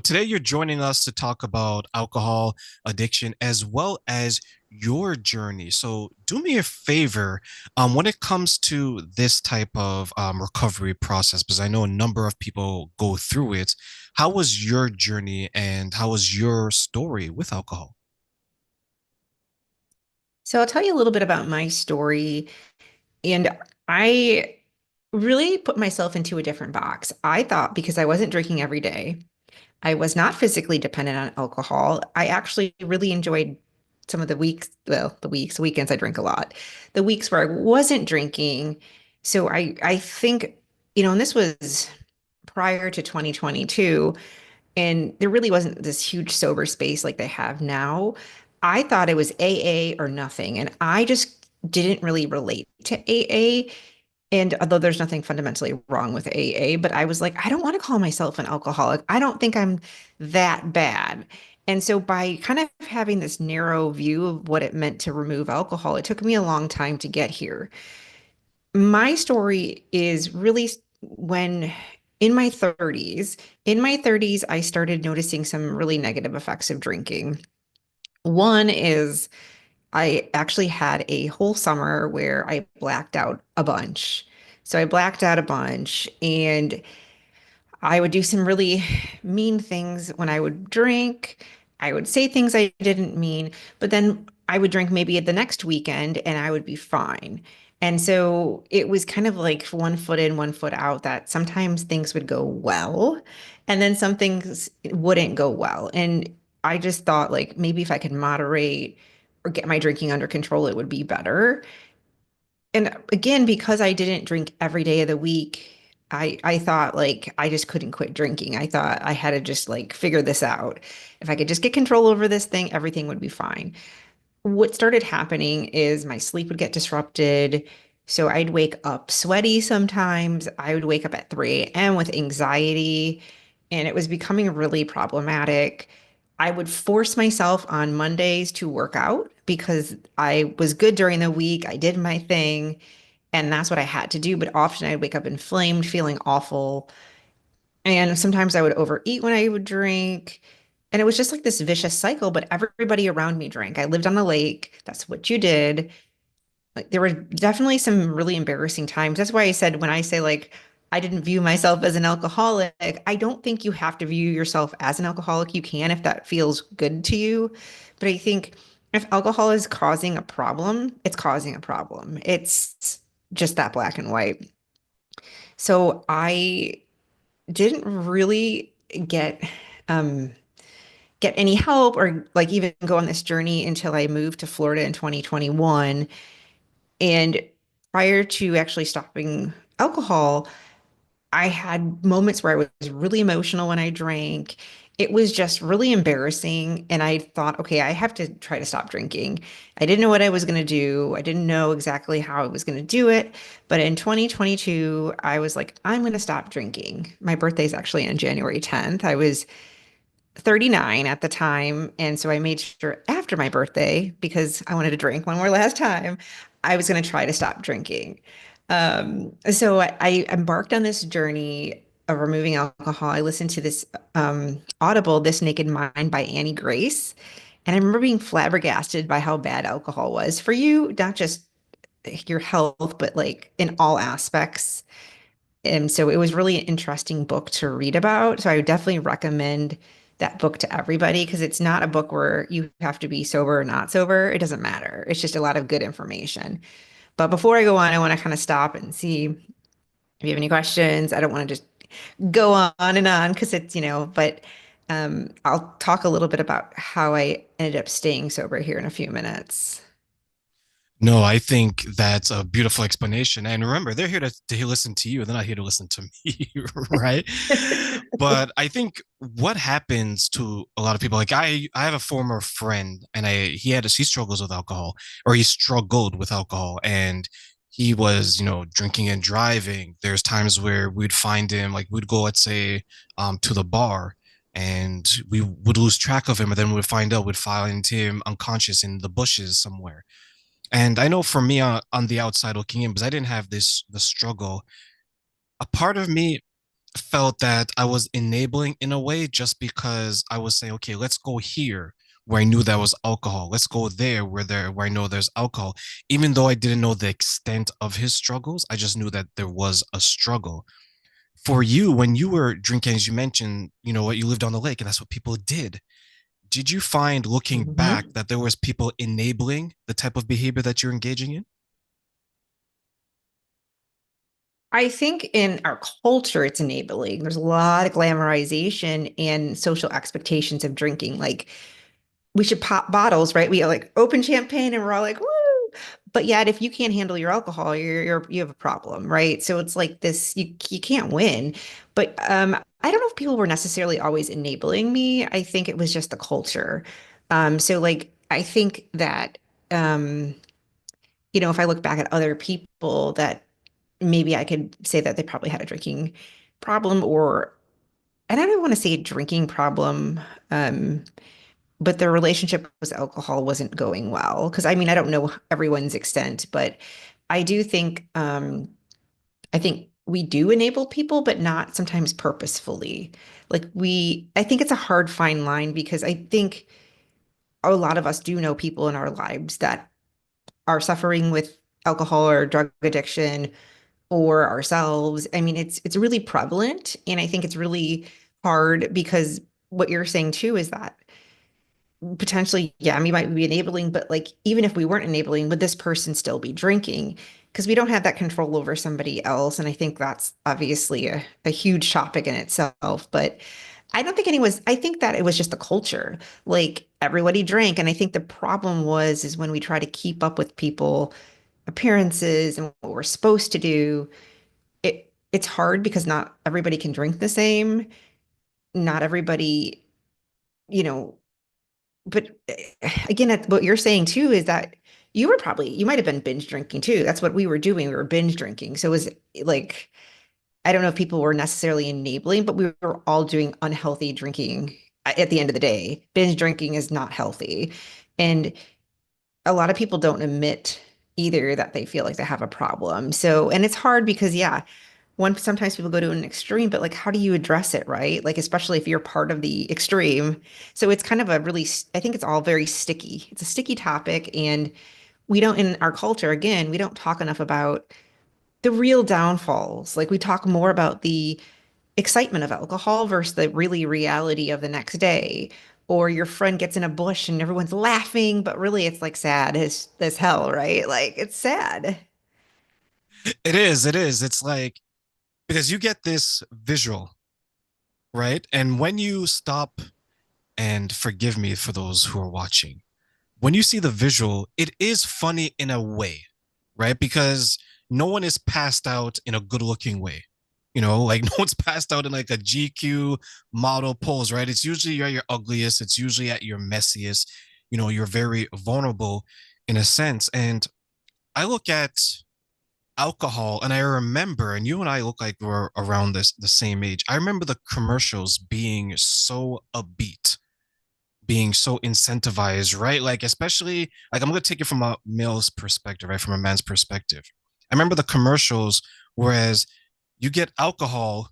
today you're joining us to talk about alcohol addiction as well as your journey. So do me a favor, when it comes to this type of recovery process, because I know a number of people go through it. How was your journey and how was your story with alcohol? So I'll tell you a little bit about my story. And I really put myself into a different box. I thought because I wasn't drinking every day, I was not physically dependent on alcohol. I actually really enjoyed some of the weeks, well, weekends I drink a lot. The weeks where I wasn't drinking. So I think, and this was prior to 2022. And there really wasn't this huge sober space like they have now. I thought it was AA or nothing. And I just didn't really relate to AA. And although there's nothing fundamentally wrong with AA, but I was like, I don't want to call myself an alcoholic. I don't think I'm that bad. And so by kind of having this narrow view of what it meant to remove alcohol, it took me a long time to get here. My story is really when in my 30s, I started noticing some really negative effects of drinking. One is I actually had a whole summer where I blacked out a bunch. So I blacked out a bunch and I would do some really mean things when I would drink. I would say things I didn't mean, but then I would drink maybe at the next weekend and I would be fine. And so it was kind of like one foot in, one foot out that sometimes things would go well and then some things wouldn't go well. And I just thought like maybe if I could moderate or get my drinking under control, it would be better. And again, because I didn't drink every day of the week, I thought like I just couldn't quit drinking. I thought I had to just like figure this out. If I could just get control over this thing, everything would be fine. What started happening is my sleep would get disrupted. So I'd wake up sweaty sometimes. I would wake up at 3 a.m. with anxiety, and it was becoming really problematic. I would force myself on Mondays to work out because I was good during the week. I did my thing, and that's what I had to do. But often I'd wake up inflamed, feeling awful. And sometimes I would overeat when I would drink. And it was just like this vicious cycle, but everybody around me drank. I lived on the lake. That's what you did. Like there were definitely some really embarrassing times. That's why I said when I say like I didn't view myself as an alcoholic, I don't think you have to view yourself as an alcoholic. You can if that feels good to you. But I think if alcohol is causing a problem, it's causing a problem. It's just that black and white. So I didn't really um get any help or like even go on this journey until I moved to Florida in 2021. And prior to actually stopping alcohol, I had moments where I was really emotional when I drank. It was just really embarrassing. And I thought, okay, I have to try to stop drinking. I didn't know what I was going to do. I didn't know exactly how I was going to do it. But in 2022, I was like, I'm going to stop drinking. My birthday is actually on January 10th. I was 39 at the time. And so I made sure after my birthday, because I wanted to drink one more last time, I was going to try to stop drinking. So I embarked on this journey of removing alcohol. I listened to this Audible, This Naked Mind by Annie Grace. And I remember being flabbergasted by how bad alcohol was for you, not just your health, but like in all aspects. And so it was really an interesting book to read about. So I would definitely recommend that book to everybody because it's not a book where you have to be sober or not sober. It doesn't matter. It's just a lot of good information. But before I go on, I want to kind of stop and see if you have any questions. I don't want to just go on and on because but I'll talk a little bit about how I ended up staying sober here in a few minutes. No, I think that's a beautiful explanation. And remember, they're here to listen to you. They're not here to listen to me, right? But I think what happens to a lot of people, like I have a former friend and he struggles with alcohol or he struggled with alcohol and he was, drinking and driving. There's times where we'd find him, like we'd go, let's say, to the bar and we would lose track of him. And then we'd find him unconscious in the bushes somewhere. And I know for me on the outside looking in, because I didn't have the struggle, a part of me felt that I was enabling in a way just because I was saying, okay, let's go here where I knew there was alcohol. Let's go where I know there's alcohol. Even though I didn't know the extent of his struggles, I just knew that there was a struggle. For you, when you were drinking, as you mentioned, you know what, you lived on the lake and that's what people did. Did you find looking back Mhm. that there was people enabling the type of behavior that you're engaging in? I think in our culture, it's enabling. There's a lot of glamorization and social expectations of drinking. Like we should pop bottles, right? We like open champagne and we're all like, woo. But yet, if you can't handle your alcohol, you have a problem, right? So it's like this, you can't win. But I don't know if people were necessarily always enabling me. I think it was just the culture. So like I think that if I look back at other people that maybe I could say that they probably had a drinking problem or and I don't want to say a drinking problem, um, but their relationship with alcohol wasn't going well. Because I mean, I don't know everyone's extent, but I do think I think we do enable people, but not sometimes purposefully. I think it's a hard fine line because I think a lot of us do know people in our lives that are suffering with alcohol or drug addiction or ourselves. I mean, it's really prevalent, and I think it's really hard because what you're saying too is that potentially, yeah, we might be enabling, but like even if we weren't enabling, would this person still be drinking? Because we don't have that control over somebody else. And I think that's obviously a huge topic in itself. But I don't think anyone's, I think that it was just the culture. Like everybody drank. And I think the problem is when we try to keep up with people, appearances and what we're supposed to do, it's hard because not everybody can drink the same. Not everybody, you know, but again, what you're saying too is that you might have been binge drinking too. That's what we were doing. We were binge drinking. So it was like, I don't know if people were necessarily enabling, but we were all doing unhealthy drinking at the end of the day. Binge drinking is not healthy. And a lot of people don't admit either that they feel like they have a problem. So, and it's hard because, yeah, sometimes people go to an extreme, but like, how do you address it, right? Like, especially if you're part of the extreme. So it's kind of I think it's all very sticky. It's a sticky topic. And we don't, in our culture, again, we don't talk enough about the real downfalls. Like, we talk more about the excitement of alcohol versus the really reality of the next day. Or your friend gets in a bush and everyone's laughing, but really it's like sad as hell, right? Like, it's sad. It is, it is. It's like, because you get this visual, right? And when you stop, and forgive me for those who are watching, when you see the visual, it is funny in a way, right? Because no one is passed out in a good looking way. You know, like no one's passed out in like a GQ model pose, right? It's usually you're at your ugliest, it's usually at your messiest. You know, you're very vulnerable in a sense. And I look at alcohol and I remember, and you and I look like we're around the same age. I remember the commercials being so upbeat, being so incentivized, right? Like, especially, like, I'm going to take it from a male's perspective, right? From a man's perspective. I remember the commercials, whereas you get alcohol,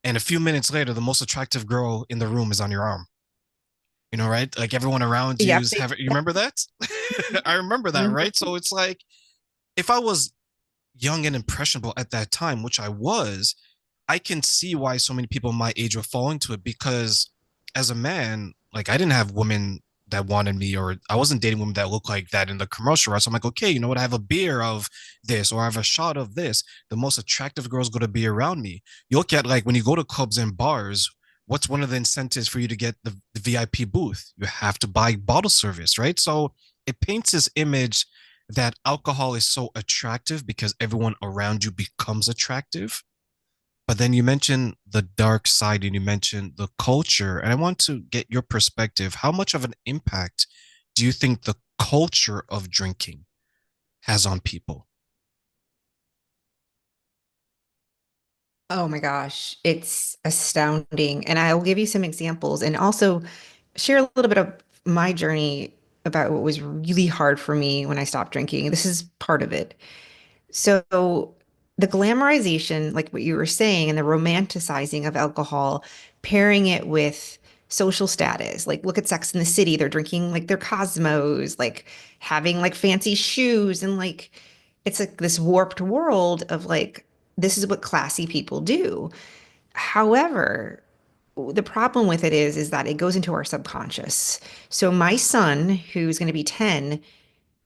and a few minutes later, the most attractive girl in the room is on your arm, you know, right? Like, everyone around you Yep. is having, you remember that? I remember that, Mhm. right? So it's like, if I was young and impressionable at that time, which I was, I can see why so many people my age were falling to it because as a man, like I didn't have women that wanted me or I wasn't dating women that looked like that in the commercial, right? So I'm like, okay, you know what? I have a beer of this or I have a shot of this. The most attractive girls going to be around me. You look at like when you go to clubs and bars, what's one of the incentives for you to get the VIP booth? You have to buy bottle service, right? So it paints this image that alcohol is so attractive because everyone around you becomes attractive. But then you mentioned the dark side and you mentioned the culture. And I want to get your perspective. How much of an impact do you think the culture of drinking has on people? Oh my gosh, it's astounding. And I'll give you some examples and also share a little bit of my journey about what was really hard for me when I stopped drinking. This is part of it. So the glamorization, like what you were saying, and the romanticizing of alcohol, pairing it with social status. Like, look at Sex in the City. They're drinking like their Cosmos, like having like fancy shoes, and like it's like this warped world of like, this is what classy people do. However, the problem with it is that it goes into our subconscious. So my son, who's going to be 10,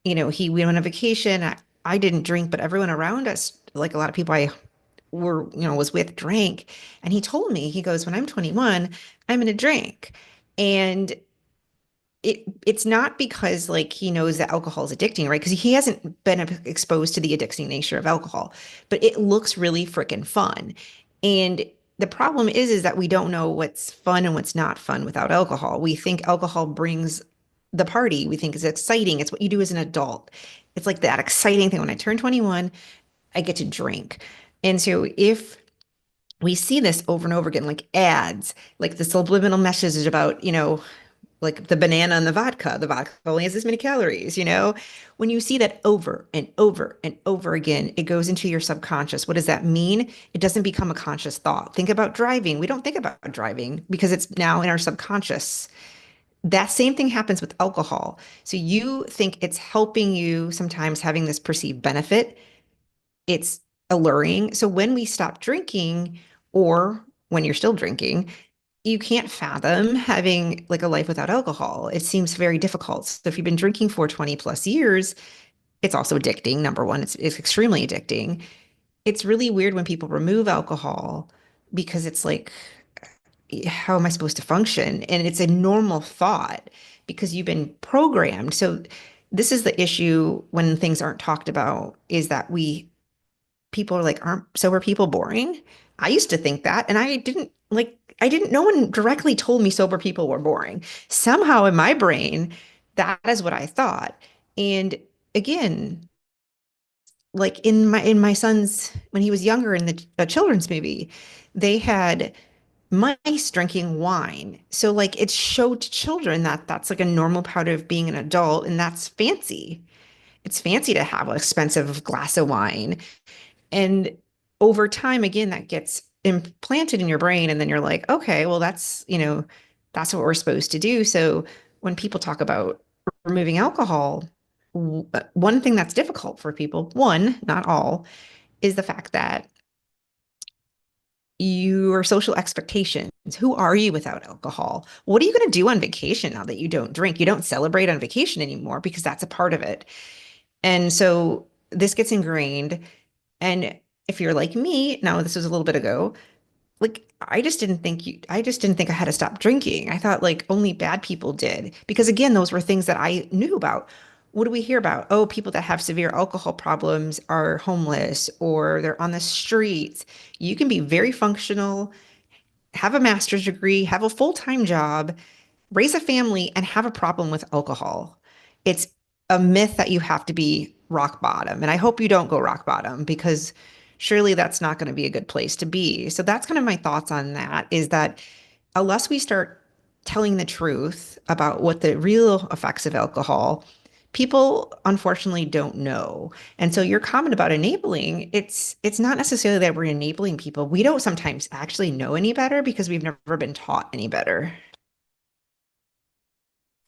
he went on a vacation. I didn't drink, but everyone around us, like a lot of people I was with, drank. And he told me, he goes, when I'm 21, I'm going to drink. And it's not because like he knows that alcohol is addicting, right? Because he hasn't been exposed to the addicting nature of alcohol, but it looks really freaking fun. And the problem is that we don't know what's fun and what's not fun without alcohol. We think alcohol brings the party. We think it's exciting. It's what you do as an adult. It's like that exciting thing. When I turn 21, I get to drink. And so if we see this over and over again, like ads, like the subliminal message about, like the banana and the vodka only has this many calories, When you see that over and over and over again, it goes into your subconscious. What does that mean? It doesn't become a conscious thought. Think about driving. We don't think about driving because it's now in our subconscious. That same thing happens with alcohol. So you think it's helping you sometimes having this perceived benefit. It's alluring. So when we stop drinking, or when you're still drinking, you can't fathom having like a life without alcohol. It seems very difficult. So if you've been drinking for 20 plus years, it's also addicting. Number one, it's extremely addicting. It's really weird when people remove alcohol because it's like, how am I supposed to function? And it's a normal thought because you've been programmed. So this is the issue when things aren't talked about, is that people are like, aren't sober people boring? I used to think that, and no one directly told me sober people were boring. Somehow in my brain, that is what I thought. And again, like in my son's, when he was younger in the children's movie, they had mice drinking wine. So like it showed to children that that's like a normal part of being an adult, and that's fancy. It's fancy to have an expensive glass of wine. And over time, again, that gets implanted in your brain. And then you're like, okay, well, that's what we're supposed to do. So when people talk about removing alcohol, one thing that's difficult for people, one, not all, is the fact that your social expectations. Who are you without alcohol? What are you going to do on vacation now that you don't drink? You don't celebrate on vacation anymore because that's a part of it. And so this gets ingrained. And if you're like me, now this was a little bit ago, like I just didn't think I had to stop drinking. I thought like only bad people did. Because again, those were things that I knew about. What do we hear about? Oh, people that have severe alcohol problems are homeless or they're on the streets. You can be very functional, have a master's degree, have a full-time job, raise a family, and have a problem with alcohol. It's a myth that you have to be rock bottom. And I hope you don't go rock bottom, because surely that's not going to be a good place to be. So that's kind of my thoughts on that, is that unless we start telling the truth about what the real effects of alcohol, people unfortunately don't know. And so your comment about enabling, it's not necessarily that we're enabling people. We don't sometimes actually know any better because we've never been taught any better.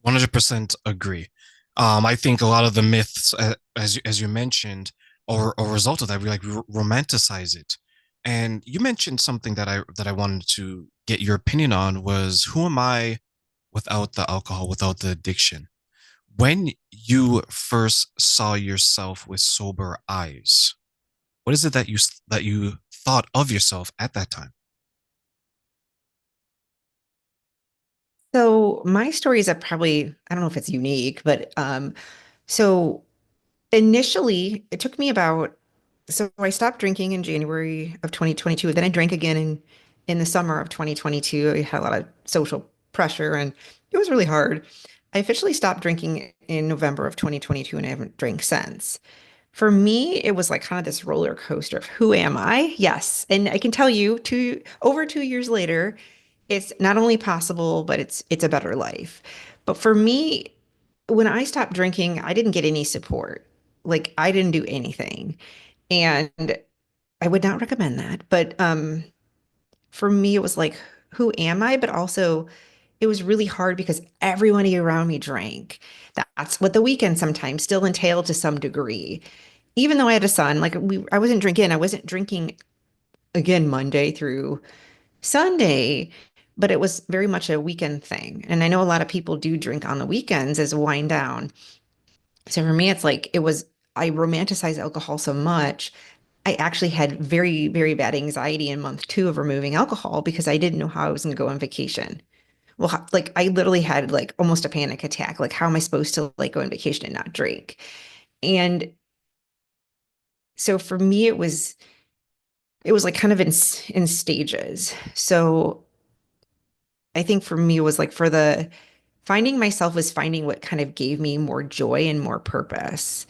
100% agree. I think a lot of the myths, as you mentioned, are a result of that. We like romanticize it. And you mentioned something that I wanted to get your opinion on was, who am I without the alcohol, without the addiction? When you first saw yourself with sober eyes, what is it that you thought of yourself at that time? So my stories are probably, I don't know if it's unique, but so initially it took me about, so I stopped drinking in January of 2022. Then I drank again in the summer of 2022. I had a lot of social pressure and it was really hard. I officially stopped drinking in November of 2022 and I haven't drank since. For me, it was like kind of this roller coaster of who am I? Yes. And I can tell you, over 2 years later, it's not only possible, but it's a better life. But for me, when I stopped drinking, I didn't get any support. Like I didn't do anything. And I would not recommend that. But for me, it was like, who am I? But also, it was really hard because everybody around me drank. That's what the weekend sometimes still entailed to some degree. Even though I had a son, I wasn't drinking. I wasn't drinking again Monday through Sunday, but it was very much a weekend thing. And I know a lot of people do drink on the weekends as a wind down. So for me, it's like I romanticize alcohol so much. I actually had very, very bad anxiety in month two of removing alcohol because I didn't know how I was going to go on vacation. Well, like I literally had like almost a panic attack. Like, how am I supposed to like go on vacation and not drink? And so for me, it was like kind of in stages. So I think for me, it was like for the finding myself was finding what kind of gave me more joy and more purpose.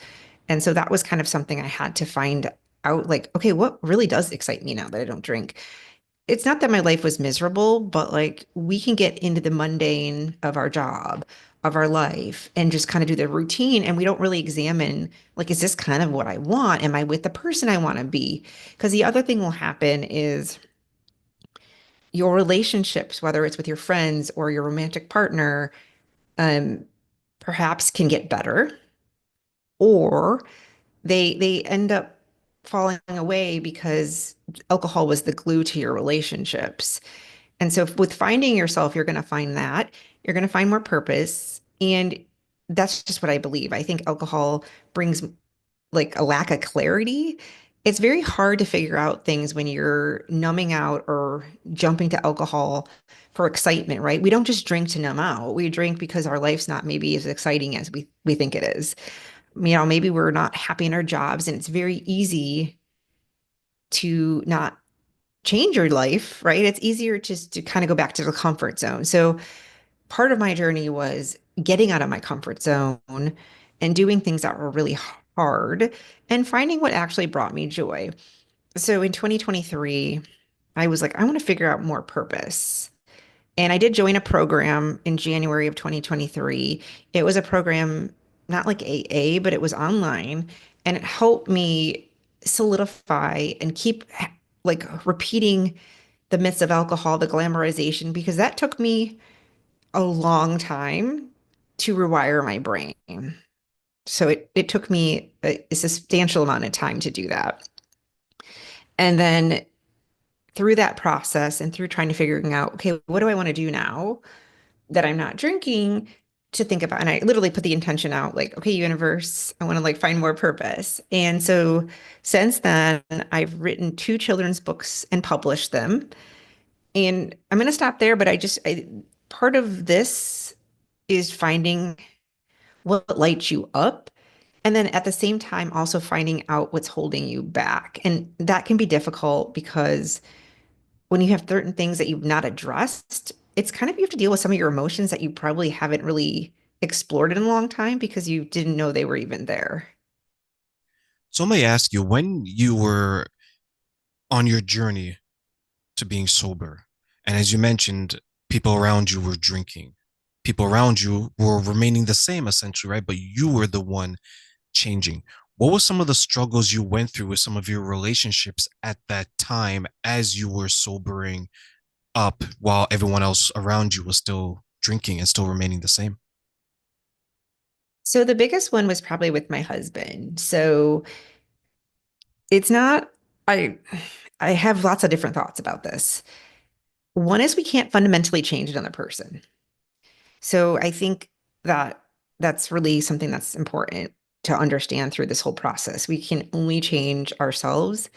And so that was kind of something I had to find out like, okay, what really does excite me now that I don't drink? It's not that my life was miserable, but like we can get into the mundane of our job, of our life, and just kind of do the routine. And we don't really examine, like, is this kind of what I want? Am I with the person I want to be? Because the other thing will happen is your relationships, whether it's with your friends or your romantic partner, um, perhaps can get better, or they end up falling away because alcohol was the glue to your relationships. And so with finding yourself, you're going to find that you're going to find more purpose. And that's just what I believe. I think alcohol brings like a lack of clarity. It's very hard to figure out things when you're numbing out or jumping to alcohol for excitement, right? We don't just drink to numb out. We drink because our life's not maybe as exciting as we think it is. Maybe we're not happy in our jobs and it's very easy to not change your life, right? It's easier just to kind of go back to the comfort zone. So part of my journey was getting out of my comfort zone and doing things that were really hard and finding what actually brought me joy. So in 2023, I was like, I want to figure out more purpose. And I did join a program in January of 2023. It was a program, not like AA, but it was online. And it helped me solidify and keep like repeating the myths of alcohol, the glamorization, because that took me a long time to rewire my brain. So it took me a substantial amount of time to do that. And then through that process and through trying to figuring out, okay, what do I want to do now that I'm not drinking to think about? And I literally put the intention out like, okay, universe, I want to like find more purpose. And so since then, I've written two children's books and published them. And I'm going to stop there, but part of this is finding what lights you up. And then at the same time, also finding out what's holding you back. And that can be difficult because when you have certain things that you've not addressed, it's kind of you have to deal with some of your emotions that you probably haven't really explored in a long time because you didn't know they were even there. So let me ask you, when you were on your journey to being sober, and as you mentioned, people around you were drinking, people around you were remaining the same essentially, right? But you were the one changing. What were some of the struggles you went through with some of your relationships at that time as you were sobering up while everyone else around you was still drinking and still remaining the same? So the biggest one was probably with my husband. So it's not, I, I have lots of different thoughts about this. One is we can't fundamentally change another person. So I think that that's really something that's important to understand through this whole process. We can only change ourselves.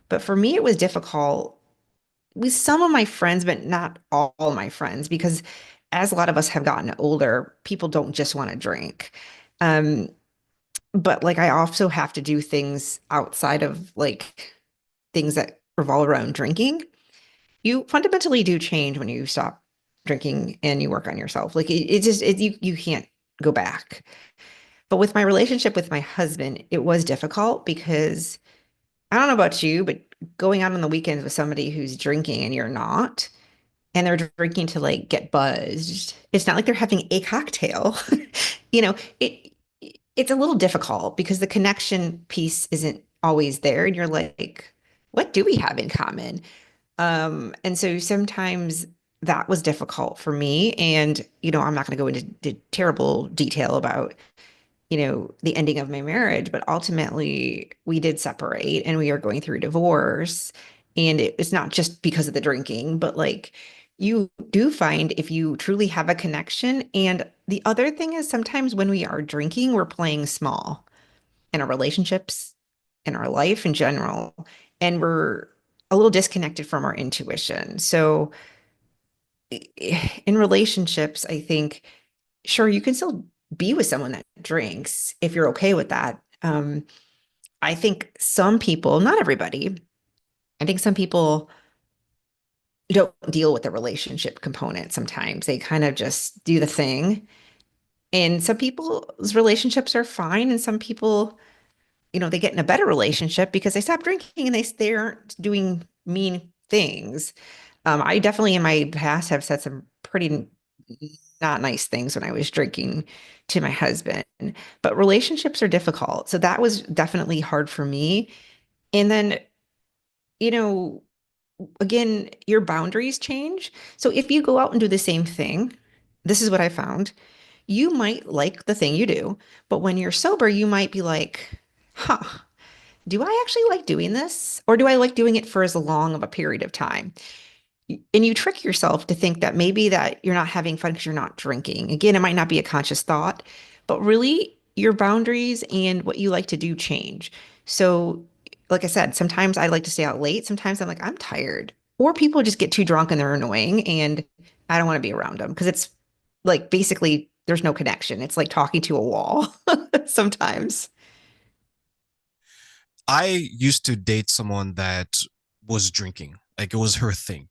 But for me, it was difficult with some of my friends, but not all my friends, because as a lot of us have gotten older, people don't just want to drink. Um, but like I also have to do things outside of like things that revolve around drinking. You fundamentally do change when you stop drinking and you work on yourself. Like you can't go back. But with my relationship with my husband, it was difficult because I don't know about you, but going out on the weekends with somebody who's drinking and you're not, and they're drinking to like get buzzed. It's not like they're having a cocktail. You know, it's a little difficult because the connection piece isn't always there. And you're like, what do we have in common? And so sometimes that was difficult for me. And, I'm not going to go into terrible detail about, the ending of my marriage, but ultimately we did separate and we are going through divorce. And it's not just because of the drinking, but like you do find if you truly have a connection. And the other thing is sometimes when we are drinking, we're playing small in our relationships, in our life in general, and we're a little disconnected from our intuition. So in relationships, I think, sure, you can still be with someone that drinks if you're okay with that. I think some people, not everybody, I think some people don't deal with the relationship component sometimes. They kind of just do the thing. And some people's relationships are fine, and some people they get in a better relationship because they stop drinking and they aren't doing mean things. I definitely in my past have said some pretty not nice things when I was drinking to my husband, but relationships are difficult. So that was definitely hard for me. And then, you know, again, your boundaries change. So if you go out and do the same thing, this is what I found. You might like the thing you do, but when you're sober, you might be like, huh, do I actually like doing this? Or do I like doing it for as long of a period of time? And you trick yourself to think that maybe that you're not having fun because you're not drinking. Again, it might not be a conscious thought, but really your boundaries and what you like to do change. So, like I said, sometimes I like to stay out late. Sometimes I'm like, I'm tired. Or people just get too drunk and they're annoying and I don't want to be around them because it's like basically there's no connection. It's like talking to a wall sometimes. I used to date someone that was drinking, like it was her thing.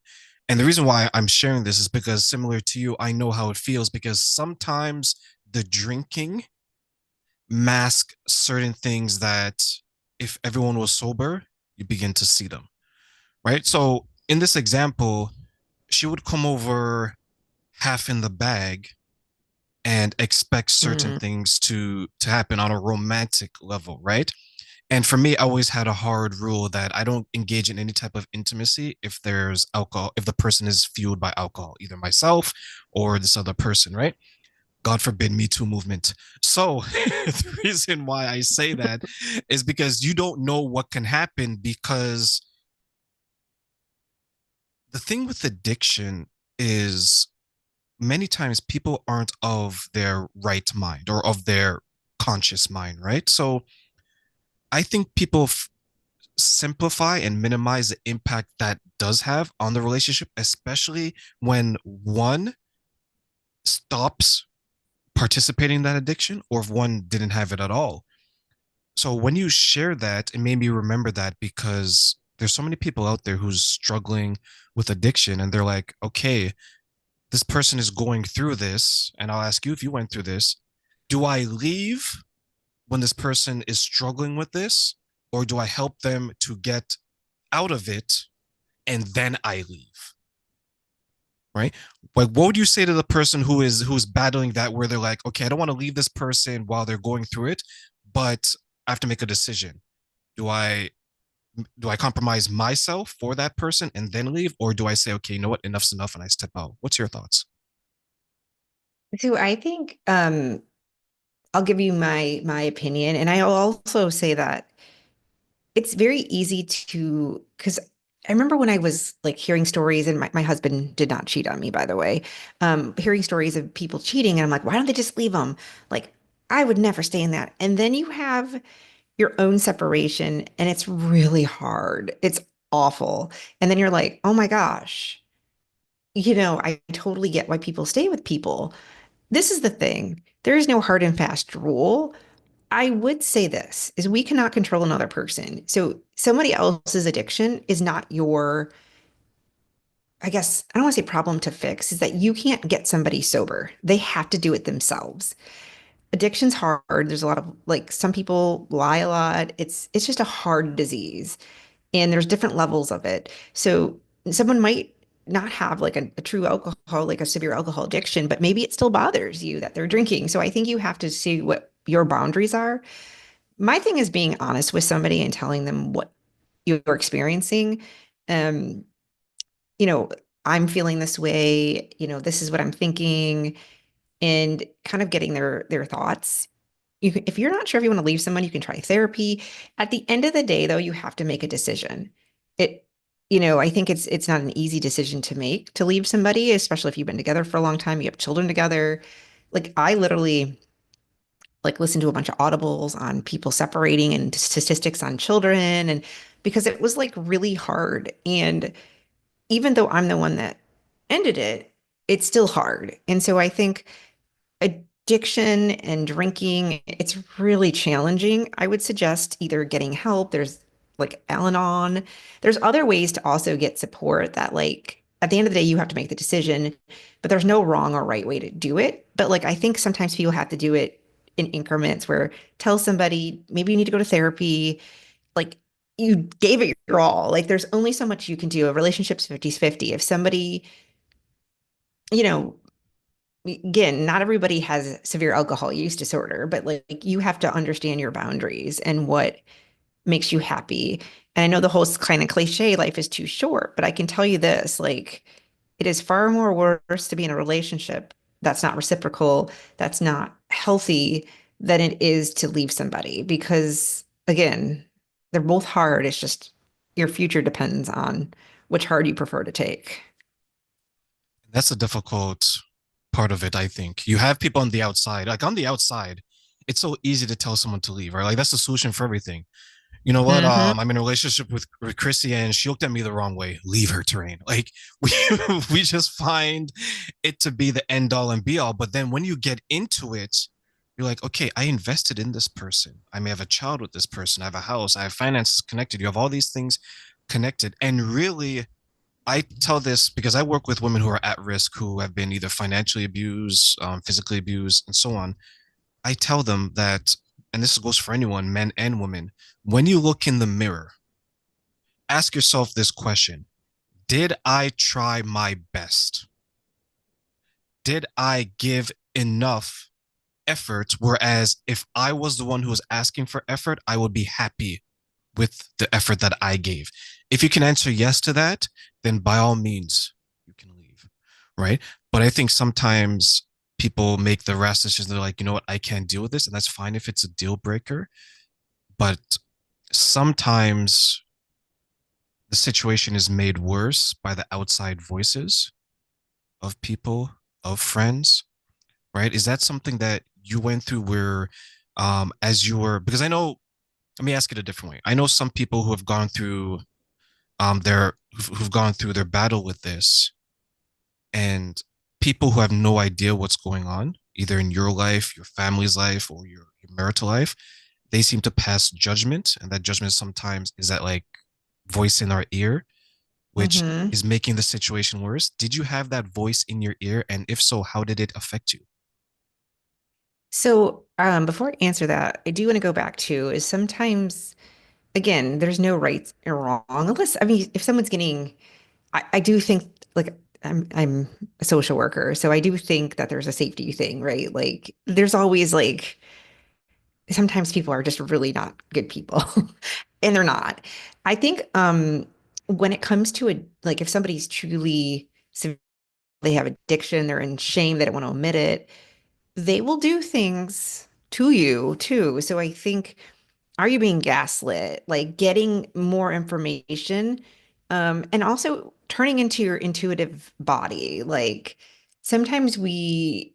And the reason why I'm sharing this is because, similar to you, I know how it feels because sometimes the drinking mask certain things that if everyone was sober, you begin to see them, right? So in this example, she would come over half in the bag and expect certain Mm. things to happen on a romantic level, right? And for me, I always had a hard rule that I don't engage in any type of intimacy if there's alcohol, if the person is fueled by alcohol, either myself or this other person, right? God forbid, Me Too movement. So the reason why I say that is because you don't know what can happen, because the thing with addiction is many times people aren't of their right mind or of their conscious mind, right? So I think people simplify and minimize the impact that does have on the relationship, especially when one stops participating in that addiction or if one didn't have it at all. So when you share that, it made me remember that because there's so many people out there who's struggling with addiction and they're like, okay, this person is going through this. And I'll ask you, if you went through this, do I leave when this person is struggling with this? Or do I help them to get out of it and then I leave? Right? Like, what would you say to the person who's battling that, where they're like, okay, I don't want to leave this person while they're going through it, but I have to make a decision. Do I compromise myself for that person and then leave, or do I say, okay, you know what, enough's enough, and I step out? What's your thoughts? So I think I'll give you my opinion, and I'll also say that it's very easy to because I remember when I was like hearing stories, and my husband did not cheat on me, by the way. Hearing stories of people cheating, and I'm like, why don't they just leave them? Like, I would never stay in that. And then you have your own separation, and it's really hard. It's awful. And then you're like, oh my gosh, I totally get why people stay with people. This is the thing. There is no hard and fast rule. I would say this is we cannot control another person. So somebody else's addiction is not your, I guess, I don't want to say problem to fix, is that you can't get somebody sober. They have to do it themselves. Addiction's hard. There's a lot of like some people lie a lot. It's just a hard disease and there's different levels of it. So someone might not have like a true alcohol, like a severe alcohol addiction, but maybe it still bothers you that they're drinking. So I think you have to see what your boundaries are. My thing is being honest with somebody and telling them what you're experiencing. Um, you know, I'm feeling this way, this is what I'm thinking, and kind of getting their thoughts. If you're not sure if you want to leave someone, you can try therapy. At the end of the day, though, you have to make a decision. It, I think it's not an easy decision to make to leave somebody, especially if you've been together for a long time, you have children together. Like I literally like listened to a bunch of audibles on people separating and statistics on children, and because it was like really hard. And even though I'm the one that ended it, it's still hard. And so I think addiction and drinking, it's really challenging. I would suggest either getting help. There's like Al-Anon. There's other ways to also get support that like at the end of the day, you have to make the decision, but there's no wrong or right way to do it. But like I think sometimes people have to do it in increments where tell somebody maybe you need to go to therapy. Like you gave it your all. Like there's only so much you can do. A relationship's 50-50. If somebody, you know, again, not everybody has severe alcohol use disorder, but like you have to understand your boundaries and what makes you happy. And I know the whole kind of cliche, life is too short, but I can tell you this, like it is far more worse to be in a relationship that's not reciprocal, that's not healthy than it is to leave somebody because again, they're both hard. It's just your future depends on which hard you prefer to take. That's a difficult part of it, I think. You have people on the outside. Like on the outside, it's so easy to tell someone to leave, right? Like that's the solution for everything. You know what? Hmm. I'm in a relationship with Chrissy and she looked at me the wrong way. Leave her, Terrain. Like we we just find it to be the end all and be all. But then when you get into it, you're like, okay, I invested in this person. I may have a child with this person. I have a house. I have finances connected. You have all these things connected. And really, I tell this because I work with women who are at risk, who have been either financially abused, physically abused, and so on. I tell them that, and this goes for anyone, men and women, when you look in the mirror, ask yourself this question: did I try my best? Did I give enough effort? Whereas if I was the one who was asking for effort, I would be happy with the effort that I gave. If you can answer yes to that, then by all means, you can leave, right? But I think sometimes people make the rash decisions. They're like, you know what, I can't deal with this. And that's fine if it's a deal breaker. But sometimes the situation is made worse by the outside voices of people, of friends, right? Is that something that you went through where, as you were, because I know, let me ask it a different way. I know some people who have gone through who've gone through their battle with this, and people who have no idea what's going on either in your life, your family's life, or your marital life, they seem to pass judgment, and that judgment sometimes is that like voice in our ear which Hmm. is making the situation worse. Did you have that voice in your ear, and if so, how did it affect you? So, before I answer that, I do want to go back to is sometimes, again, there's no right or wrong. Unless, I mean, if someone's getting, I do think like I'm a social worker, so I do think that there's a safety thing, right? Like, there's always like sometimes people are just really not good people, and they're not. I think when it comes to a like if somebody's truly they have addiction, they're in shame, they don't want to admit it, they will do things to you too. So I think, are you being gaslit? Like getting more information, and also turning into your intuitive body. Like sometimes we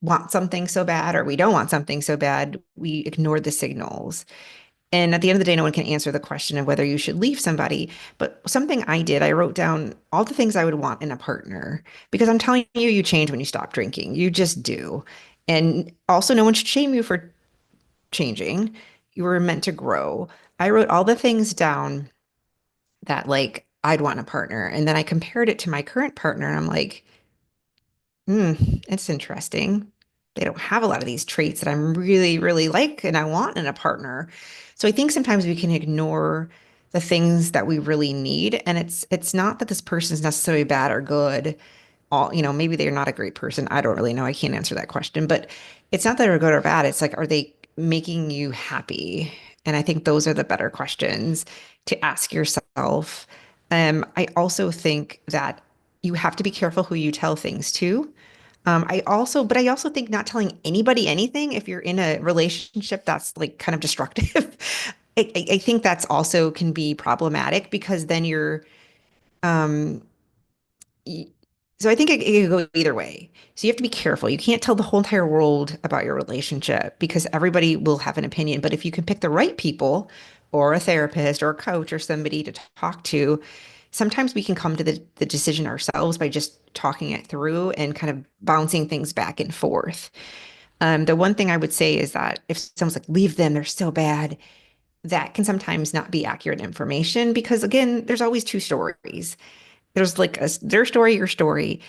want something so bad or we don't want something so bad, we ignore the signals. And at the end of the day, no one can answer the question of whether you should leave somebody. But something I did, I wrote down all the things I would want in a partner because I'm telling you, you change when you stop drinking. You just do. And also, no one should shame you for changing. You were meant to grow. I wrote all the things down that like I'd want in a partner. And then I compared it to my current partner. And I'm like, hmm, it's interesting. They don't have a lot of these traits that I'm really, really like and I want in a partner. So I think sometimes we can ignore the things that we really need. And it's not that this person is necessarily bad or good. All, maybe they're not a great person. I don't really know. I can't answer that question. But it's not that they're good or bad. It's like, are they making you happy? And I think those are the better questions to ask yourself. I also think that you have to be careful who you tell things to. But I also think not telling anybody anything if you're in a relationship that's like kind of destructive. I think that's also can be problematic because then um, y- so I think it can go either way. So you have to be careful. You can't tell the whole entire world about your relationship because everybody will have an opinion. But if you can pick the right people or a therapist or a coach or somebody to talk to, sometimes we can come to the decision ourselves by just talking it through and kind of bouncing things back and forth. The one thing I would say is that if someone's like, leave them, they're so bad, that can sometimes not be accurate information because, again, there's always two stories. There's like their story, your story.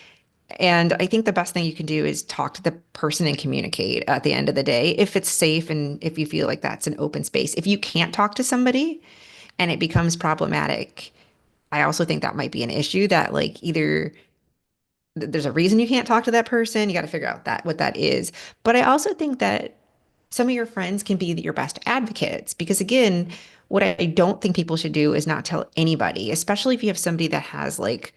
And I think the best thing you can do is talk to the person and communicate at the end of the day, if it's safe and if you feel like that's an open space. If you can't talk to somebody and it becomes problematic, I also think that might be an issue that like either there's a reason you can't talk to that person, you got to figure out that what that is. But I also think that some of your friends can be your best advocates because again, what I don't think people should do is not tell anybody, especially if you have somebody that has like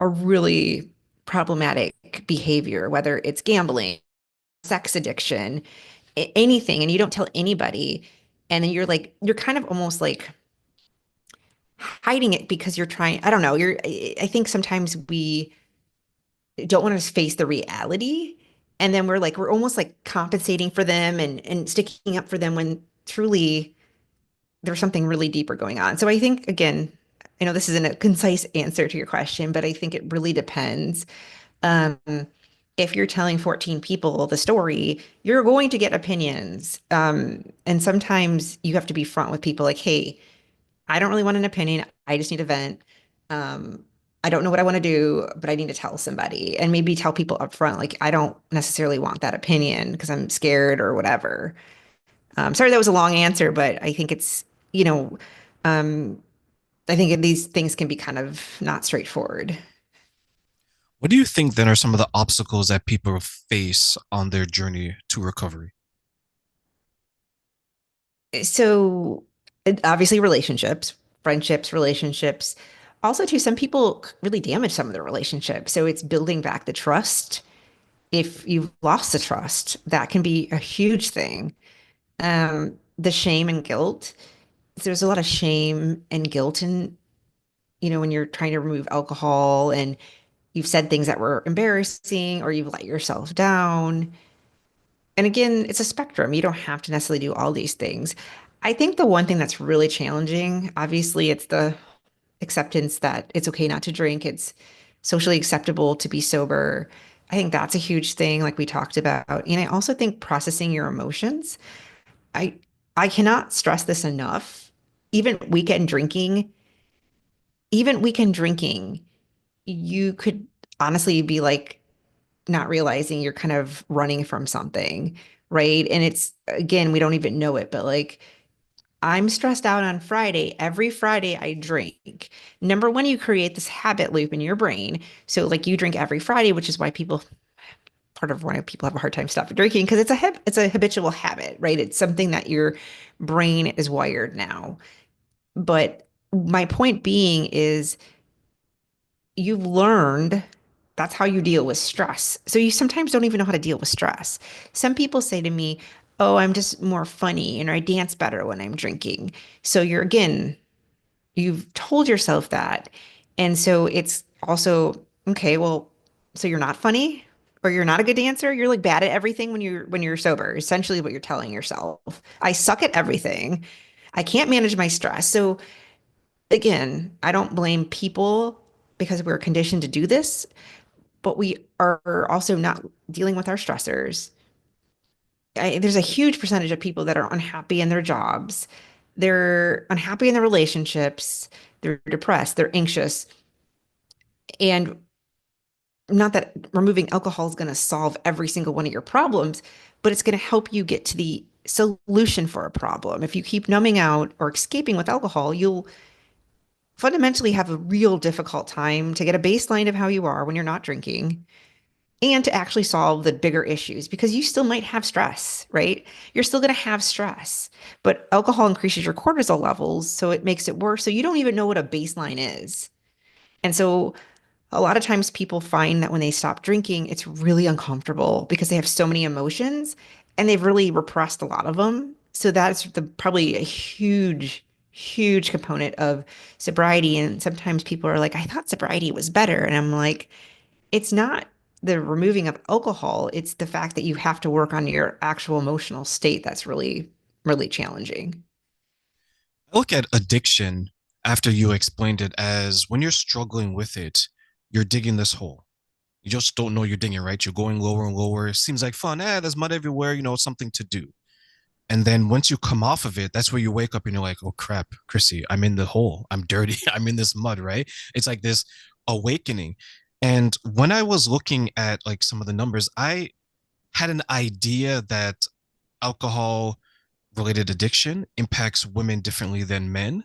a really problematic behavior, whether it's gambling, sex addiction, anything, and you don't tell anybody. And then you're kind of almost like hiding it because you're trying, I don't know, I think sometimes we don't want to face the reality. And then we're almost like compensating for them and sticking up for them when truly there's something really deeper going on. So I think, again, I know this isn't a concise answer to your question, but I think it really depends. Um, if you're telling 14 people the story, you're going to get opinions. And sometimes you have to be front with people like, hey, I don't really want an opinion. I just need a vent. Um, I don't know what I want to do, but I need to tell somebody and maybe tell people up front, like, I don't necessarily want that opinion because I'm scared or whatever. Sorry, that was a long answer, but I think you know, um, I think these things can be kind of not straightforward. What do you think then are some of the obstacles that people face on their journey to recovery? So obviously relationships, friendships, relationships. Also, too, some people really damage some of their relationships. So it's building back the trust. If you've lost the trust, that can be a huge thing. The shame and guilt. So there's a lot of shame and guilt in, when you're trying to remove alcohol and you've said things that were embarrassing or you've let yourself down. And again, it's a spectrum. You don't have to necessarily do all these things. I think the one thing that's really challenging, obviously, it's the acceptance that it's okay not to drink. It's socially acceptable to be sober. I think that's a huge thing, like we talked about. And I also think processing your emotions. I I cannot stress this enough. Even weekend drinking, even weekend drinking, you could honestly be like not realizing you're kind of running from something, right? And it's again, we don't even know it, but like I'm stressed out on Friday. Every Friday I drink. Number one, you create this habit loop in your brain. So like you drink every Friday, which is why part of why people have a hard time stopping drinking because it's a habitual habit, right? It's something that your brain is wired now. But my point being is you've learned that's how you deal with stress. So you sometimes don't even know how to deal with stress. Some people say to me, "Oh, I'm just more funny and I dance better when I'm drinking." So you've told yourself that. And so it's also, okay, well, so you're not funny or you're not a good dancer. You're like bad at everything when you're sober. Essentially what you're telling yourself. I suck at everything. I can't manage my stress. So again, I don't blame people because we're conditioned to do this, but we are also not dealing with our stressors. There's a huge percentage of people that are unhappy in their jobs. They're unhappy in their relationships. They're depressed. They're anxious. And not that removing alcohol is going to solve every single one of your problems, but it's going to help you get to the solution for a problem. If you keep numbing out or escaping with alcohol, you'll fundamentally have a real difficult time to get a baseline of how you are when you're not drinking. and to actually solve the bigger issues because you still might have stress, right? You're still going to have stress, but alcohol increases your cortisol levels, so it makes it worse. So you don't even know what a baseline is. And so a lot of times people find that when they stop drinking, it's really uncomfortable because they have so many emotions and they've really repressed a lot of them. So that's probably a huge component of sobriety. And sometimes people are like, I thought sobriety was better. And I'm like, it's not the removing of alcohol, it's the fact that you have to work on your actual emotional state that's really challenging. I look at addiction after you explained it as when you're struggling with it, you're digging this hole. You just don't know you're digging, right? You're going lower and lower. It seems like fun. There's mud everywhere, something to do. And then once you come off of it, that's where you wake up and you're like, oh crap, Chrissy, I'm in the hole. I'm dirty. I'm in this mud, right? It's like this awakening. And when I was looking at like some of the numbers, I had an idea that alcohol related addiction impacts women differently than men.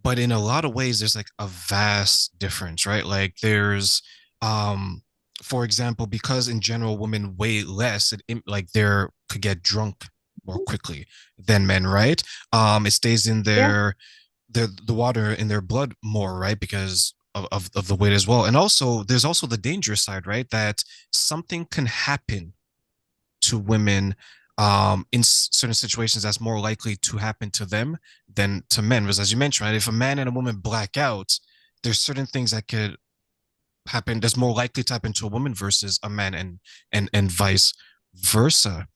But in a lot of ways, there's like a vast difference, right? Like there's, um, for example, because in general women weigh less, like they're could get drunk more quickly than men, right? It stays in Yeah. the water in their blood more, right? Because of the weight as well. And also there's also the dangerous side, right? That something can happen to women in certain situations that's more likely to happen to them than to men. Because as you mentioned, right, if a man and a woman black out, there's certain things that could happen that's more likely to happen to a woman versus a man, and vice versa.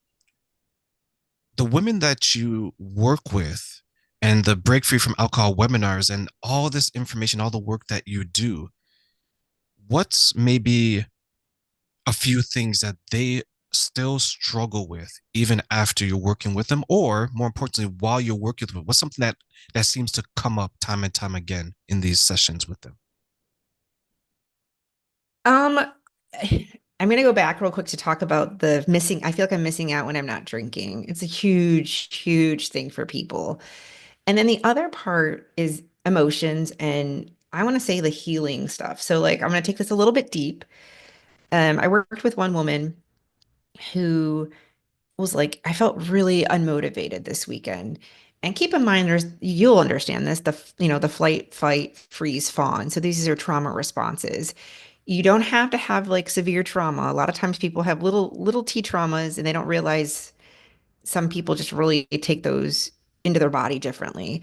The women that you work with and the break free from alcohol webinars and all this information, all the work that you do, what's maybe a few things that they still struggle with even after you're working with them, or more importantly while you're working with them? What's something that seems to come up time and time again in these sessions with them? Um, I'm gonna go back real quick to talk about the missing. I feel like I'm missing out when I'm not drinking. It's a huge thing for people. And then the other part is emotions, and I want to say the healing stuff. So like I'm gonna take this a little bit deep. I worked with one woman who was like, I felt really unmotivated this weekend. And keep in mind, you'll understand this, the flight, fight, freeze, fawn. So these are trauma responses. You don't have to have like severe trauma. A lot of times people have little T traumas and they don't realize some people just really take those into their body differently.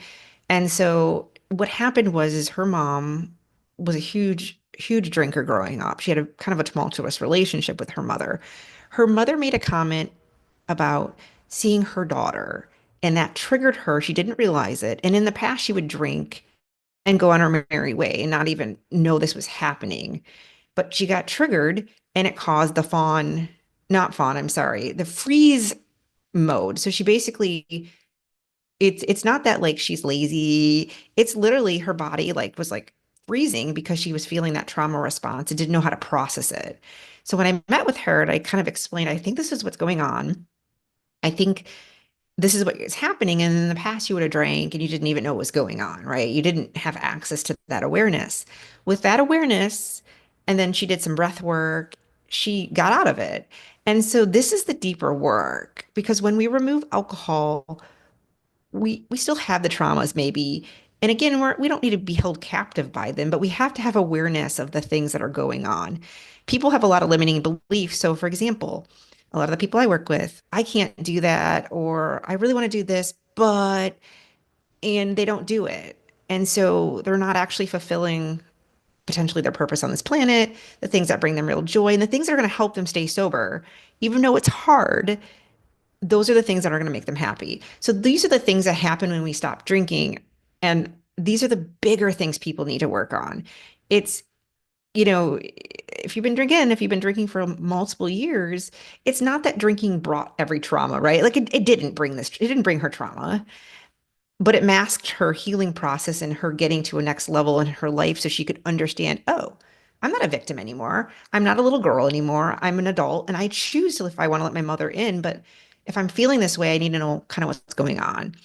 And so what happened was is her mom was a huge drinker growing up. She had a kind of a tumultuous relationship with her mother. Her mother made a comment about seeing her daughter, and that triggered her. She didn't realize it. And in the past, she would drink and go on her merry way and not even know this was happening. But she got triggered and it caused the not fawn, I'm sorry, the freeze mode. So she basically it's not that like she's lazy. It's literally her body like was like freezing because she was feeling that trauma response and didn't know how to process it. So when I met with her and I kind of explained, I think this is what's going on. I think this is what is happening. And in the past, you would have drank and you didn't even know what was going on, right? You didn't have access to that awareness. With that awareness, and then she did some breath work, she got out of it. And so this is the deeper work because when we remove alcohol, we still have the traumas maybe. And again, we don't need to be held captive by them, but we have to have awareness of the things that are going on. People have a lot of limiting beliefs. So, for example, a lot of the people I work with, I can't do that, or I really want to do this, but, and they don't do it. And so they're not actually fulfilling potentially their purpose on this planet, the things that bring them real joy, and the things that are going to help them stay sober. Even though it's hard, those are the things that are going to make them happy. So these are the things that happen when we stop drinking. And these are the bigger things people need to work on. It's, if you've been drinking for multiple years, it's not that drinking brought every trauma, right? Like it didn't bring her trauma, but it masked her healing process and her getting to a next level in her life so she could understand, oh, I'm not a victim anymore. I'm not a little girl anymore. I'm an adult and I choose to if I want to let my mother in, but if I'm feeling this way, I need to know kind of what's going on.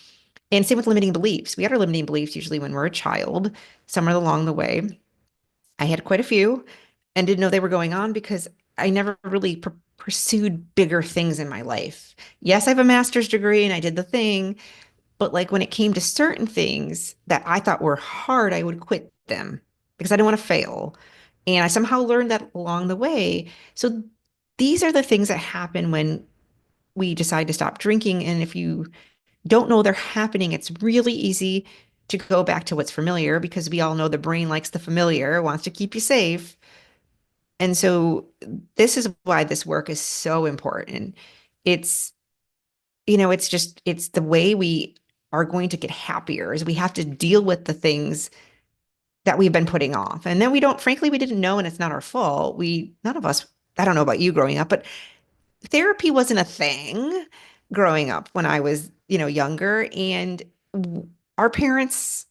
And same with limiting beliefs. We had our limiting beliefs usually when we're a child, somewhere along the way. I had quite a few and didn't know they were going on because I never really pursued bigger things in my life. Yes, I have a master's degree and I did the thing, but like when it came to certain things that I thought were hard, I would quit them because I didn't want to fail. And I somehow learned that along the way. So these are the things that happen when we decide to stop drinking. And if you don't know they're happening, it's really easy to go back to what's familiar because we all know the brain likes the familiar, wants to keep you safe. And so this is why this work is so important. It's, it's just, it's the way we are going to get happier is we have to deal with the things that we've been putting off. And then we don't, frankly, we didn't know, and it's not our fault. None of us, I don't know about you growing up, but therapy wasn't a thing growing up when I was, younger. And our parents,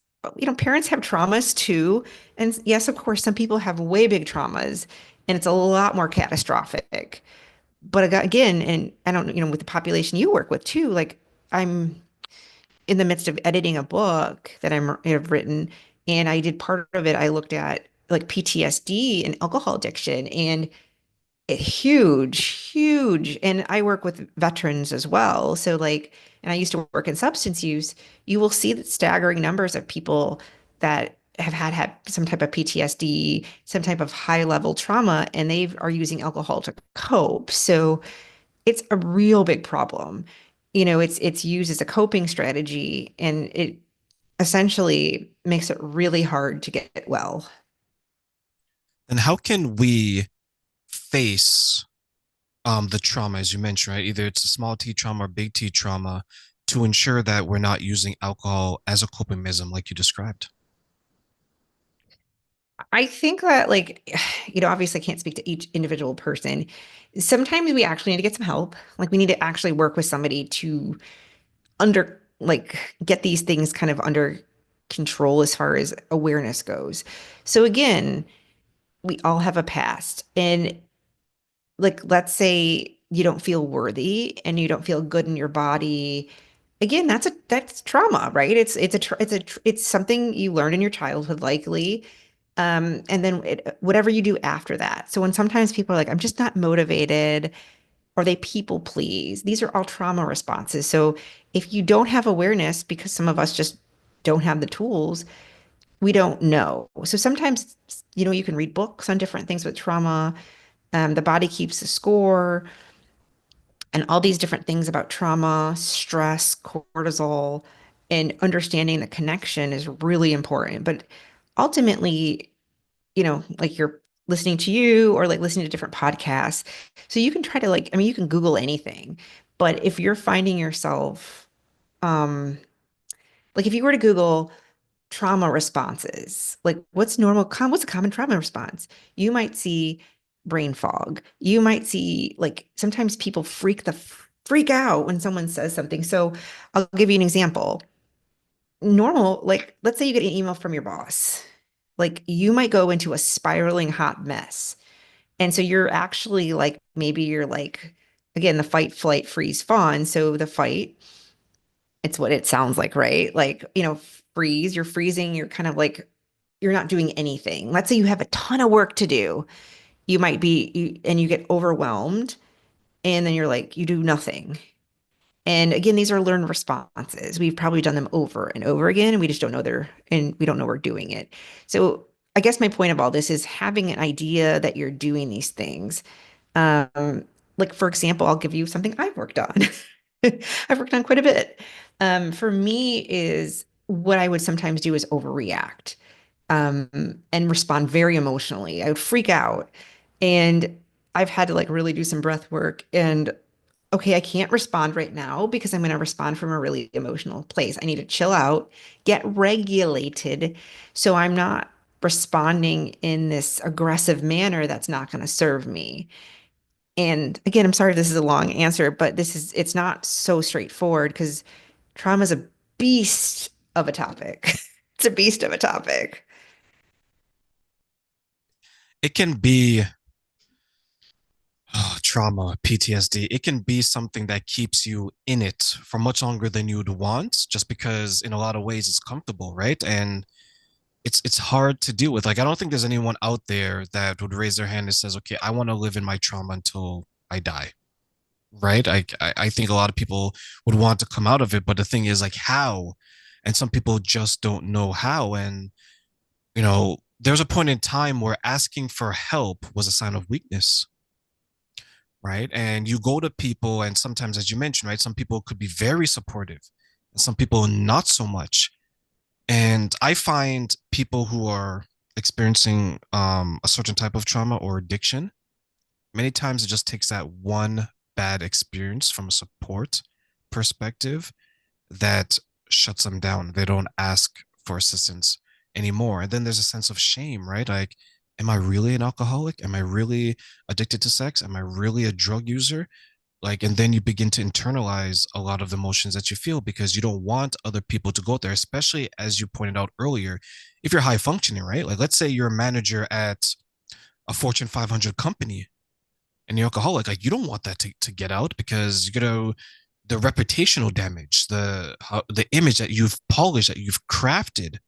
parents have traumas too. And yes, of course, some people have way big traumas and it's a lot more catastrophic. But again, and I don't, with the population you work with too, like I'm in the midst of editing a book that I've written, and I did part of it. I looked at like PTSD and alcohol addiction, and huge, huge. And I work with veterans as well. So like, and I used to work in substance use. You will see that staggering numbers of people that have had some type of PTSD, some type of high level trauma, and they are using alcohol to cope. So it's a real big problem. It's used as a coping strategy, and it essentially makes it really hard to get well. And how can we face the trauma, as you mentioned, right? Either it's a small T trauma or big T trauma, to ensure that we're not using alcohol as a coping mechanism, like you described. I think that, like, obviously I can't speak to each individual person. Sometimes we actually need to get some help. Like, we need to actually work with somebody to get these things kind of under control as far as awareness goes. So again, we all have a past. And like, let's say you don't feel worthy and you don't feel good in your body. Again, that's trauma, right? It's something you learned in your childhood, likely. And then whatever you do after that. So when sometimes people are like, I'm just not motivated, or they people please, these are all trauma responses. So if you don't have awareness, because some of us just don't have the tools, we don't know. So sometimes, you can read books on different things with trauma. The body keeps a score, and all these different things about trauma, stress, cortisol, and understanding the connection is really important. But ultimately, like you're listening to you or like listening to different podcasts. So you can try to like, I mean, you can Google anything, but if you're finding yourself, um, like if you were to Google trauma responses, like what's a common trauma response? You might see brain fog. You might see like sometimes people freak out when someone says something. So I'll give you an example. Normal, like let's say you get an email from your boss. Like you might go into a spiraling hot mess. And so you're actually like, maybe you're like, again, the fight, flight, freeze, fawn. So the fight, it's what it sounds like, right? Like, freeze, you're freezing, you're kind of like, you're not doing anything. Let's say you have a ton of work to do. And you get overwhelmed, and then you're like, you do nothing. And again, these are learned responses. We've probably done them over and over again, and we just don't know and we don't know we're doing it. So I guess my point of all this is having an idea that you're doing these things. Like for example, I'll give you something I've worked on. I've worked on quite a bit. For me is what I would sometimes do is overreact, and respond very emotionally. I would freak out, and I've had to like really do some breath work and okay, I can't respond right now because I'm going to respond from a really emotional place. I need to chill out, get regulated so I'm not responding in this aggressive manner that's not going to serve me. And again, I'm sorry if this is a long answer, but it's not so straightforward because trauma is a beast of a topic. It's a beast of a topic. It can be trauma, PTSD. It can be something that keeps you in it for much longer than you'd want, just because in a lot of ways it's comfortable, right? And it's hard to deal with. Like I don't think there's anyone out there that would raise their hand and says, okay, I want to live in my trauma until I die. Right. I think a lot of people would want to come out of it, but the thing is like how? And some people just don't know how. And there's a point in time where asking for help was a sign of weakness, right? And you go to people, and sometimes, as you mentioned, right, some people could be very supportive, and some people not so much. And I find people who are experiencing a certain type of trauma or addiction, many times it just takes that one bad experience from a support perspective that shuts them down. They don't ask for assistance anymore. And then there's a sense of shame, right? Like, am I really an alcoholic? Am I really addicted to sex? Am I really a drug user? Like, and then you begin to internalize a lot of the emotions that you feel because you don't want other people to go there, especially as you pointed out earlier, if you're high functioning, right? Like, let's say you're a manager at a Fortune 500 company and you're alcoholic, like you don't want that to get out because you're gonna the reputational damage, the image that you've polished, that you've crafted.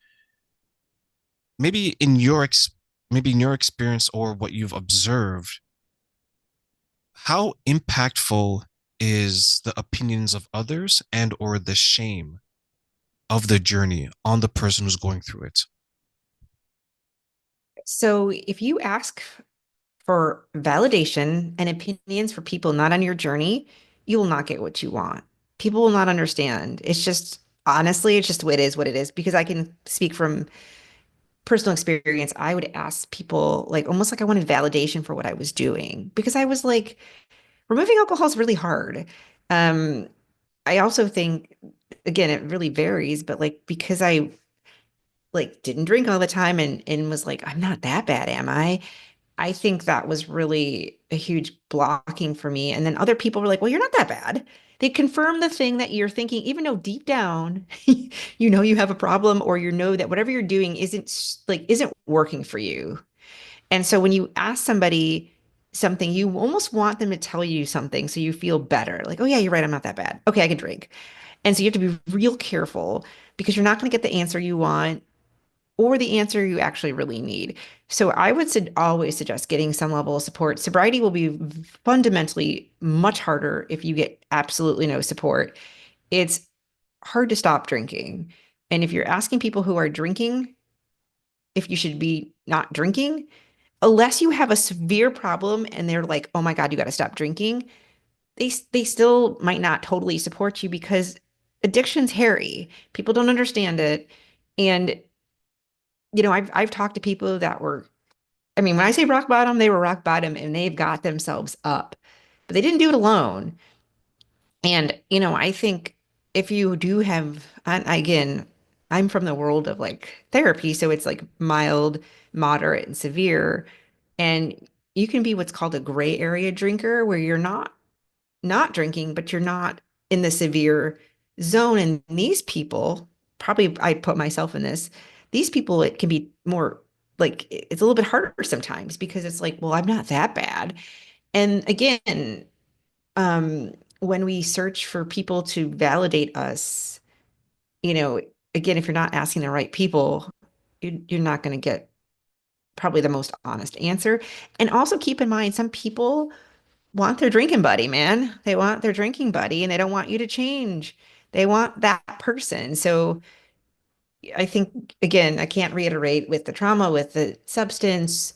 Maybe in your maybe in your experience or what you've observed, how impactful is the opinions of others and or the shame of the journey on the person who's going through it? So if you ask for validation and opinions for people not on your journey, you will not get what you want. People will not understand. It's just, honestly, it's just what it is, what it is. Because I can speak from personal experience. I would ask people, like, almost like I wanted validation for what I was doing because I was like, removing alcohol is really hard. Um, I also think, again, it really varies, but like, because I like didn't drink all the time and was like, I'm not that bad, am I? I think that was really a huge blocking for me. And then other people were like, well, you're not that bad. They confirm the thing that you're thinking, even though deep down, you know you have a problem, or you know that whatever you're doing isn't working for you. And so when you ask somebody something, you almost want them to tell you something so you feel better. Like, oh yeah, you're right, I'm not that bad. Okay, I can drink. And so you have to be real careful because you're not going to get the answer you want or the answer you actually really need. So I would always suggest getting some level of support. Sobriety will be fundamentally much harder if you get absolutely no support. It's hard to stop drinking. And if you're asking people who are drinking if you should be not drinking, unless you have a severe problem and they're like, "Oh my God, you got to stop drinking," they still might not totally support you because addiction's hairy. People don't understand it. And I've talked to people that were, I mean, when I say rock bottom, they were rock bottom and they've got themselves up, but they didn't do it alone. And, I think if you do have, and again, I'm from the world of like therapy, so it's like mild, moderate, and severe. And you can be what's called a gray area drinker, where you're not drinking, but you're not in the severe zone. And these people, probably I put myself in this, these people, it can be more like it's a little bit harder sometimes because it's like, well, I'm not that bad. And again, when we search for people to validate us, you know, again, if you're not asking the right people, you're not going to get probably the most honest answer. And also keep in mind, some people want their drinking buddy, man. They want their drinking buddy and they don't want you to change. They want that person. So I think, again, I can't reiterate with the trauma, with the substance,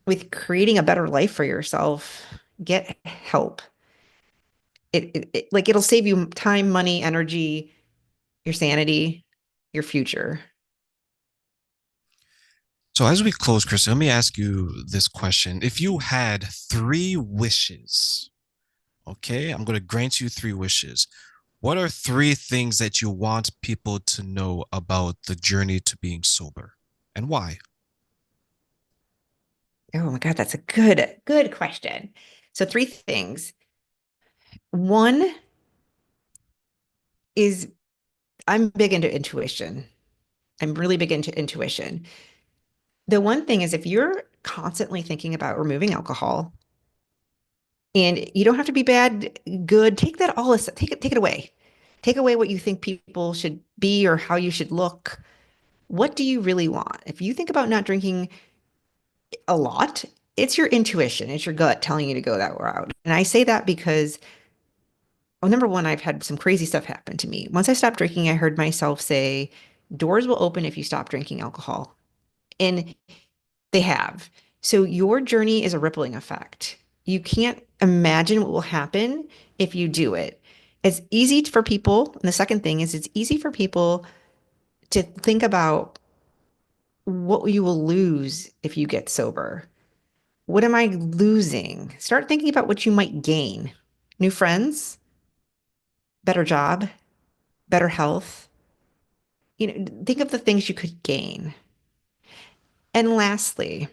with creating a better life for yourself, get help. Like it'll save you time, money, energy, your sanity, your future. So as we close, Chris, let me ask you this question. If you had three wishes, okay, I'm going to grant you three wishes. What are three things that you want people to know about the journey to being sober and why? Oh my God, that's a good question. So three things. One is I'm big into intuition. I'm really big into intuition. The one thing is if you're constantly thinking about removing alcohol and you don't have to be bad, good, take that all, take it away. Take away what you think people should be or how you should look. What do you really want? If you think about not drinking a lot, it's your intuition, it's your gut telling you to go that route. And I say that because, well, number one, I've had some crazy stuff happen to me. Once I stopped drinking, I heard myself say, doors will open if you stop drinking alcohol. And they have. So your journey is a rippling effect. You can't imagine what will happen if you do it. It's easy for people. And the second thing is, it's easy for people to think about what you will lose if you get sober. What am I losing? Start thinking about what you might gain. New friends, better job, better health. Think of the things you could gain. And lastly,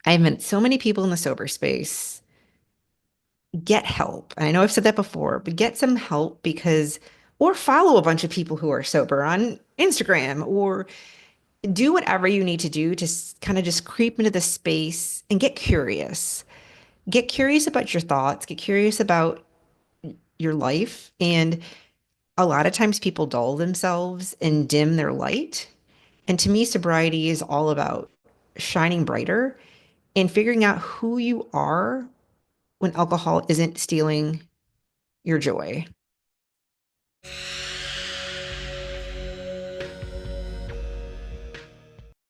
I've met so many people in the sober space. Get help. And I know I've said that before, but get some help because, or follow a bunch of people who are sober on Instagram, or do whatever you need to do to kind of just creep into the space and get curious. Get curious about your thoughts, get curious about your life. And a lot of times people dull themselves and dim their light. And to me, sobriety is all about shining brighter and figuring out who you are when alcohol isn't stealing your joy.